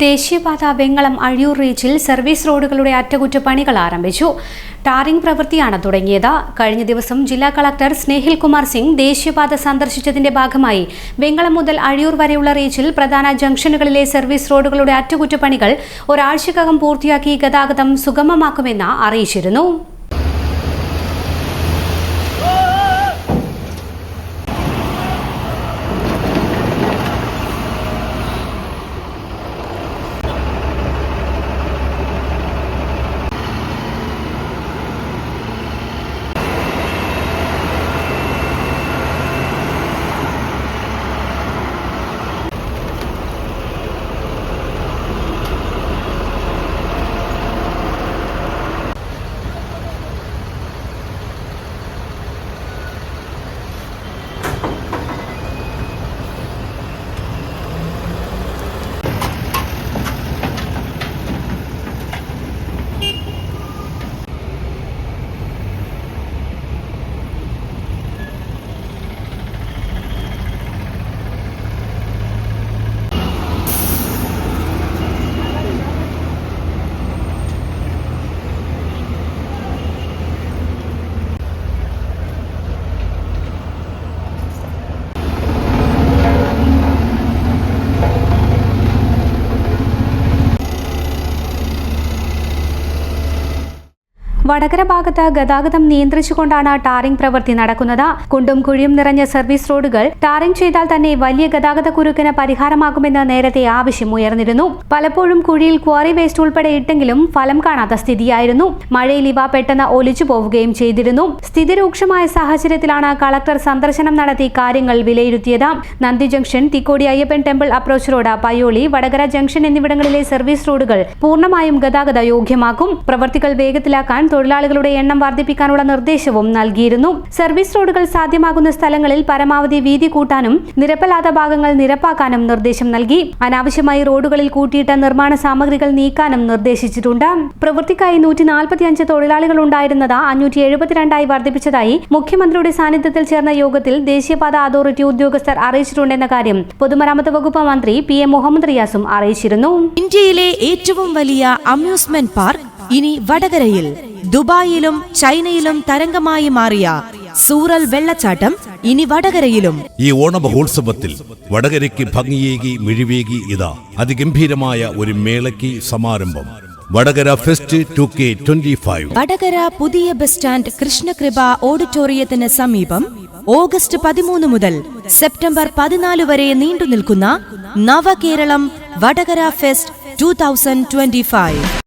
ദേശീയപാത വെങ്ങളം അഴിയൂർ റീച്ചിൽ സർവീസ് റോഡുകളുടെ അറ്റകുറ്റപ്പണികൾ ആരംഭിച്ചു. ടാറിംഗ് പ്രവൃത്തിയാണ് തുടങ്ങിയത്. കഴിഞ്ഞ ദിവസം ജില്ലാ കളക്ടർ സ്നേഹിൽ കുമാർ സിംഗ് ദേശീയപാത സന്ദർശിച്ചതിന്റെ ഭാഗമായി വെങ്ങളം മുതൽ അഴിയൂർ വരെയുള്ള റീച്ചിൽ പ്രധാന ജംഗ്ഷനുകളിലെ സർവീസ് റോഡുകളുടെ അറ്റകുറ്റപ്പണികൾ ഒരാഴ്ചക്കകം പൂർത്തിയാക്കി ഗതാഗതം സുഗമമാക്കുമെന്ന് അറിയിച്ചിരുന്നു. വടകര ഭാഗത്ത് ഗതാഗതം നിയന്ത്രിച്ചുകൊണ്ടാണ് ടാറിംഗ് പ്രവൃത്തി നടക്കുന്നത്. കുണ്ടും കുഴിയും നിറഞ്ഞ സർവീസ് റോഡുകൾ ടാറിംഗ് ചെയ്താൽ തന്നെ വലിയ ഗതാഗത കുരുക്കിന് പരിഹാരമാകുമെന്ന് നേരത്തെ ആവശ്യമുയർന്നിരുന്നു. പലപ്പോഴും കുഴിയിൽ ക്വാറി വേസ്റ്റ് ഉൾപ്പെടെ ഇട്ടെങ്കിലും ഫലം കാണാത്ത സ്ഥിതിയായിരുന്നു. മഴയിൽ ഇവ പെട്ടെന്ന് ഒലിച്ചു പോവുകയും ചെയ്തിരുന്നു. സ്ഥിതി രൂക്ഷമായ സാഹചര്യത്തിലാണ് കളക്ടർ സന്ദർശനം നടത്തി കാര്യങ്ങൾ വിലയിരുത്തിയത്. നന്ദി junction, Thikkodi Ayyappan temple approach road, Payyoli, Vadakara junction എന്നിവിടങ്ങളിലെ സർവീസ് റോഡുകൾ പൂർണ്ണമായും ഗതാഗത യോഗ്യമാക്കും. പ്രവൃത്തികൾ വേഗത്തിലാക്കാൻ തൊഴിലാളികളുടെ എണ്ണം വർദ്ധിപ്പിക്കാനുള്ള നിർദ്ദേശവും നൽകിയിരുന്നു. സർവീസ് റോഡുകൾ സാധ്യമാകുന്ന സ്ഥലങ്ങളിൽ പരമാവധി വീതി കൂട്ടാനും നിരപ്പല്ലാത്ത ഭാഗങ്ങൾ നിരപ്പാക്കാനും നിർദ്ദേശം നൽകി. അനാവശ്യമായി റോഡുകളിൽ കൂട്ടിയിട്ട നിർമ്മാണ സാമഗ്രികൾ നീക്കാനും നിർദ്ദേശിച്ചിട്ടുണ്ട്. പ്രവൃത്തിക്കായി 145 തൊഴിലാളികൾ ഉണ്ടായിരുന്നത് 572 വർദ്ധിപ്പിച്ചതായി മുഖ്യമന്ത്രിയുടെ സാന്നിധ്യത്തിൽ ചേർന്ന യോഗത്തിൽ ദേശീയപാത അതോറിറ്റി ഉദ്യോഗസ്ഥർ അറിയിച്ചിട്ടുണ്ടെന്ന കാര്യം പൊതുമരാമത്ത് വകുപ്പ് മന്ത്രി PM മുഹമ്മദ് റിയാസും അറിയിച്ചിരുന്നു. ഇന്ത്യയിലെ ഏറ്റവും വലിയ അമ്യൂസ്മെന്റ് പാർക്ക് ഇനി വടകരയിൽ. ദുബായിലും ചൈനയിലും തരംഗമായി മാറിയ സൂറൽ വെള്ളച്ചാട്ടം ഇനി വടകരയിലും. ഈ ഓണമഹോത്സവത്തിൽ വടകരയ്ക്ക് ഭംഗിയേകി മിഴിവേകി ഇതാ അതിഗംഭീരമായ ഒരു മേളയ്ക്ക് സമാരംഭം. Vadakara fest 2K25. വടകര പുതിയ ബസ് സ്റ്റാൻഡ് കൃഷ്ണകൃപ ഓഡിറ്റോറിയത്തിന് സമീപം ഓഗസ്റ്റ് 13 മുതൽ സെപ്റ്റംബർ 14 വരെ നീണ്ടുനിൽക്കുന്ന നവകേരളം വടകര ഫെസ്റ്റ് 2025.